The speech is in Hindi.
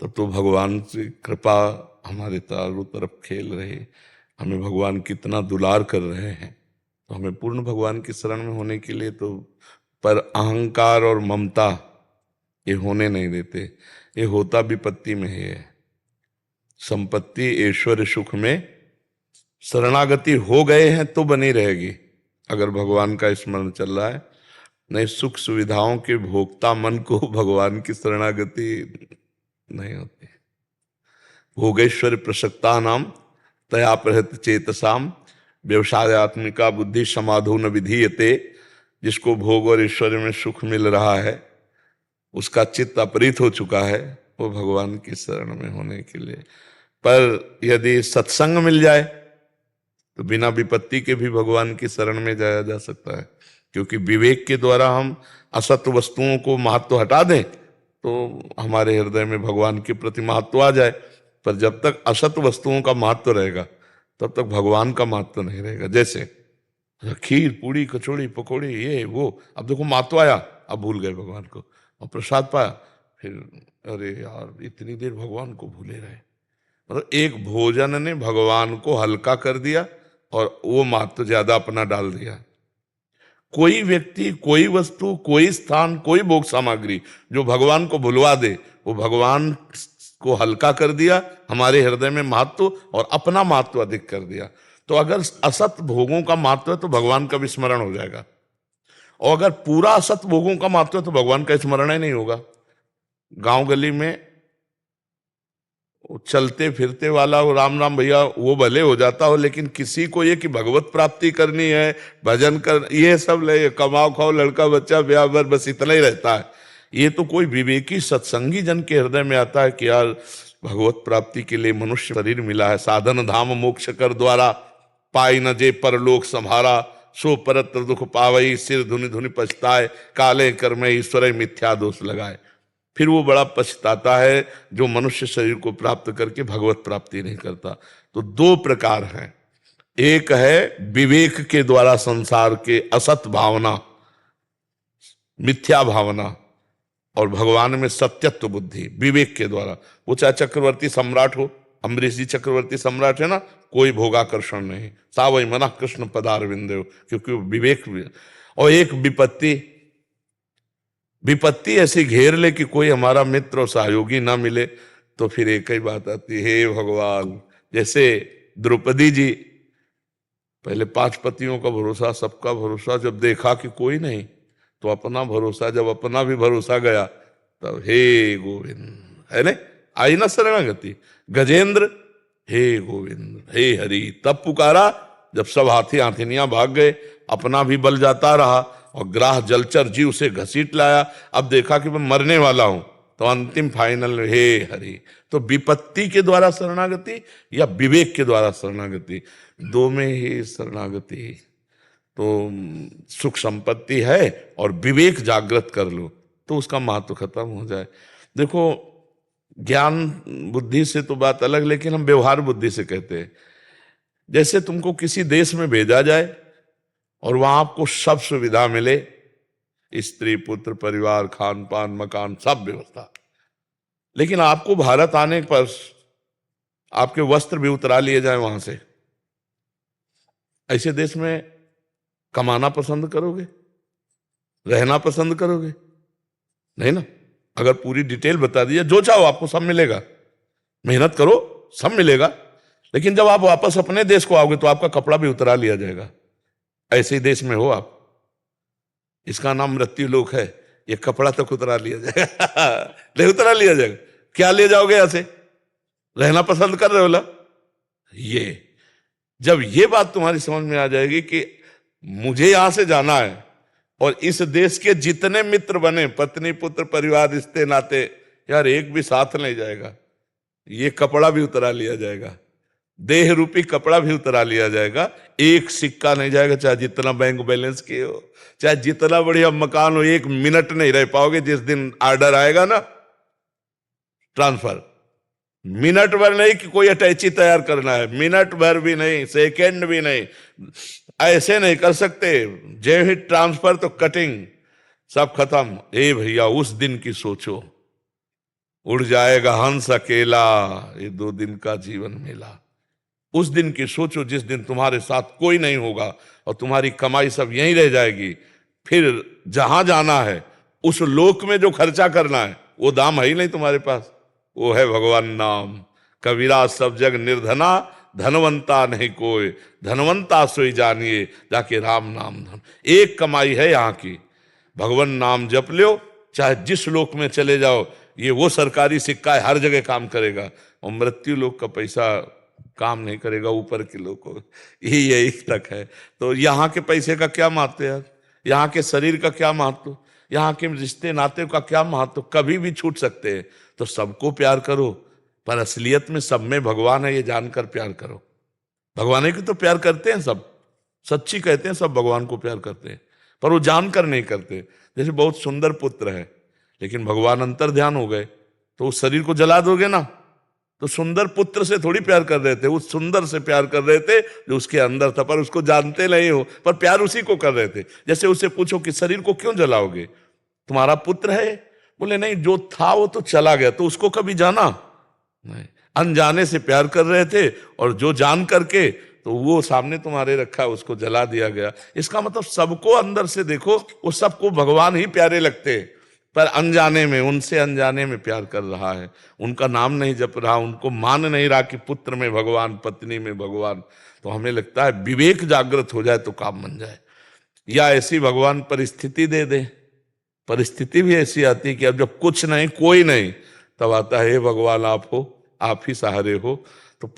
तब तो भगवान की कृपा हमारे चारों तरफ खेल रहे, हमें भगवान कितना दुलार कर रहे हैं। तो हमें पूर्ण भगवान की शरण में होने के लिए तो, पर अहंकार और ममता ये होने नहीं देते। ये होता विपत्ति में ही है। संपत्ति ऐश्वर्य सुख में शरणागति हो गए हैं तो बनी रहेगी, अगर भगवान का स्मरण चल रहा है। नहीं, सुख सुविधाओं के भोक्ता मन को भगवान की शरणागति नहीं होती। भोगेश्वर प्रसक्ता नाम तया प्रहत चेतसाम व्यवसायत्मिका बुद्धि समाधो न विधीयते। जिसको भोग और ईश्वर में सुख मिल रहा है, उसका चित्त अपरित हो चुका है, वो भगवान की शरण में होने के लिए। पर यदि सत्संग मिल जाए तो बिना विपत्ति के भी भगवान की शरण में जाया जा सकता है। क्योंकि विवेक के द्वारा हम असत वस्तुओं को महत्व हटा दें तो हमारे हृदय में भगवान के प्रति महत्व आ जाए। पर जब तक असत वस्तुओं का महत्व रहेगा तब तक भगवान का महत्व नहीं रहेगा। जैसे खीर पूड़ी कचौड़ी पकौड़ी ये वो, अब देखो महत्व आया, अब भूल गए भगवान को। और प्रसाद पाया, फिर अरे यार इतनी देर भगवान को भूले रहे। मतलब एक भोजन ने भगवान को हल्का कर दिया और वो महत्व ज्यादा अपना डाल दिया। कोई व्यक्ति, कोई वस्तु, कोई स्थान, कोई भोग सामग्री जो भगवान को भुलवा दे, वो भगवान को हल्का कर दिया, हमारे हृदय में महत्व और अपना महत्व अधिक कर दिया। तो अगर असत भोगों का महत्व है तो भगवान का भी स्मरण हो जाएगा, और अगर पूरा असत भोगों का महत्व है तो भगवान का स्मरण ही नहीं होगा। गांव गली में चलते फिरते वाला वो राम राम भैया वो भले हो जाता हो, लेकिन किसी को ये कि भगवत प्राप्ति करनी है, भजन कर, ये सब ले कमाओ खाओ लड़का बच्चा ब्याह बर, बस इतना ही रहता है। ये तो कोई विवेकी सत्संगी जन के हृदय में आता है कि यार भगवत प्राप्ति के लिए मनुष्य शरीर मिला है, साधन धाम मोक्ष कर द्वारा, पाई न जे परलोक संभारा, सो परत्र दुख पावई, सिर धुनि धुनि पछताए, काले कर्म ईश्वर मिथ्या दोष लगाए। फिर वो बड़ा पछताता है जो मनुष्य शरीर को प्राप्त करके भगवत प्राप्ति नहीं करता। तो दो प्रकार हैं, एक है विवेक के द्वारा संसार के असत भावना, मिथ्या भावना, और भगवान में सत्यत्व बुद्धि विवेक के द्वारा। वो चाहे चक्रवर्ती सम्राट हो, अम्बरीश जी चक्रवर्ती सम्राट है ना, कोई भोगाकर्षण नहीं, सावई मना कृष्ण पदार विंदेव, क्योंकि वो विवेक। और एक विपत्ति, विपत्ति ऐसी घेर ले कि कोई हमारा मित्र और सहयोगी ना मिले, तो फिर एक ही बात आती है, हे भगवान। जैसे द्रौपदी जी, पहले 5 पतियों का भरोसा, सबका भरोसा, जब देखा कि कोई नहीं तो अपना भरोसा, जब अपना भी भरोसा गया तब हे गोविंद, है ना, आई ना शरणागति। गजेंद्र, हे गोविंद हे हरि, तब पुकारा जब सब हाथी हाथिनियां भाग गए, अपना भी बल जाता रहा और ग्राह जलचर जी उसे घसीट लाया। अब देखा कि मैं मरने वाला हूं, तो अंतिम फाइनल हे हरि। तो विपत्ति के द्वारा शरणागति या विवेक के द्वारा शरणागति, दो में ही शरणागति। तो सुख संपत्ति है और विवेक जागृत कर लो तो उसका महत्व खत्म हो जाए। देखो, ज्ञान बुद्धि से तो बात अलग, लेकिन हम व्यवहार बुद्धि से कहते हैं। जैसे तुमको किसी देश में भेजा जाए और वहां आपको सब सुविधा मिले, स्त्री पुत्र परिवार खान पान मकान सब व्यवस्था, लेकिन आपको भारत आने पर आपके वस्त्र भी उतरा लिए जाए वहां से, ऐसे देश में कमाना पसंद करोगे, रहना पसंद करोगे? नहीं ना। अगर पूरी डिटेल बता दिया, जो चाहो आपको सब मिलेगा, मेहनत करो सब मिलेगा, लेकिन जब आप वापस अपने देश को आओगे तो आपका कपड़ा भी उतरा लिया जाएगा। ऐसे ही देश में हो आप, इसका नाम मृत्यु लोक है, ये कपड़ा तक उतरा लिया जाएगा नहीं उतरा लिया जाएगा, क्या ले जाओगे यहां से? रहना पसंद कर रहे हो ना? ये जब ये बात तुम्हारी समझ में आ जाएगी कि मुझे यहां से जाना है और इस देश के जितने मित्र बने, पत्नी पुत्र परिवार रिश्ते नाते, यार एक भी साथ नहीं जाएगा, ये कपड़ा भी उतरा लिया जाएगा, देह रूपी कपड़ा भी उतरा लिया जाएगा, एक सिक्का नहीं जाएगा, चाहे जितना बैंक बैलेंस किए हो, चाहे जितना बढ़िया मकान हो, 1 मिनट नहीं रह पाओगे। जिस दिन ऑर्डर आएगा ना ट्रांसफर, मिनट भर नहीं कि कोई अटैची तैयार करना है, मिनट भर भी नहीं, सेकेंड भी नहीं, ऐसे नहीं कर सकते। जय हिट ट्रांसफर तो कटिंग, सब खत्म। ए भैया उस दिन की सोचो, उड़ जाएगा हंस अकेला, ये 2 दिन का जीवन मेला। उस दिन की सोचो जिस दिन तुम्हारे साथ कोई नहीं होगा और तुम्हारी कमाई सब यहीं रह जाएगी। फिर जहां जाना है उस लोक में जो खर्चा करना है वो दाम है ही नहीं तुम्हारे पास, वो है भगवान नाम। कबीरा सब जग निर्धना, धनवंता नहीं कोई, धनवंता सोई जानिए जाके राम नाम धन। एक कमाई है यहाँ की, भगवान नाम जप लो, चाहे जिस लोक में चले जाओ। ये वो सरकारी सिक्का है, हर जगह काम करेगा, और मृत्यु लोक का पैसा काम नहीं करेगा, ऊपर के लोग को यही तक है। तो यहाँ के पैसे का क्या महत्व यार, यहाँ के शरीर का क्या महत्व, यहाँ के रिश्ते नाते का क्या महत्व, कभी भी छूट सकते हैं। तो सबको प्यार करो, पर असलियत में सब में भगवान है ये जानकर प्यार करो। भगवान को तो प्यार करते हैं सब, सच्ची कहते हैं सब भगवान को प्यार करते हैं, पर वो जानकर नहीं करते। जैसे बहुत सुंदर पुत्र है लेकिन भगवान अंतर ध्यान हो गए तो उस शरीर को जला दोगे ना। तो सुंदर पुत्र से थोड़ी प्यार कर रहे थे, उस सुंदर से प्यार कर रहे थे जो उसके अंदर था, पर उसको जानते नहीं हो, पर प्यार उसी को कर रहे थे। जैसे उससे पूछो कि शरीर को क्यों जलाओगे, तुम्हारा पुत्र है, बोले नहीं जो था वो तो चला गया, तो उसको कभी जाना नहीं, अनजाने से प्यार कर रहे थे, और जो जान करके तो वो सामने तुम्हारे रखा उसको जला दिया गया। इसका मतलब सबको अंदर से देखो, वो सबको भगवान ही प्यारे लगते, पर अनजाने में, उनसे अनजाने में प्यार कर रहा है, उनका नाम नहीं जप रहा, उनको मान नहीं रहा कि पुत्र में भगवान, पत्नी में भगवान। तो हमें लगता है विवेक जागृत हो जाए तो काम बन जाए, या ऐसी भगवान परिस्थिति दे दे। परिस्थिति भी ऐसी आती है कि अब जब कुछ नहीं कोई नहीं, तब आता है हे भगवान आप हो, आप ही सहारे हो। तो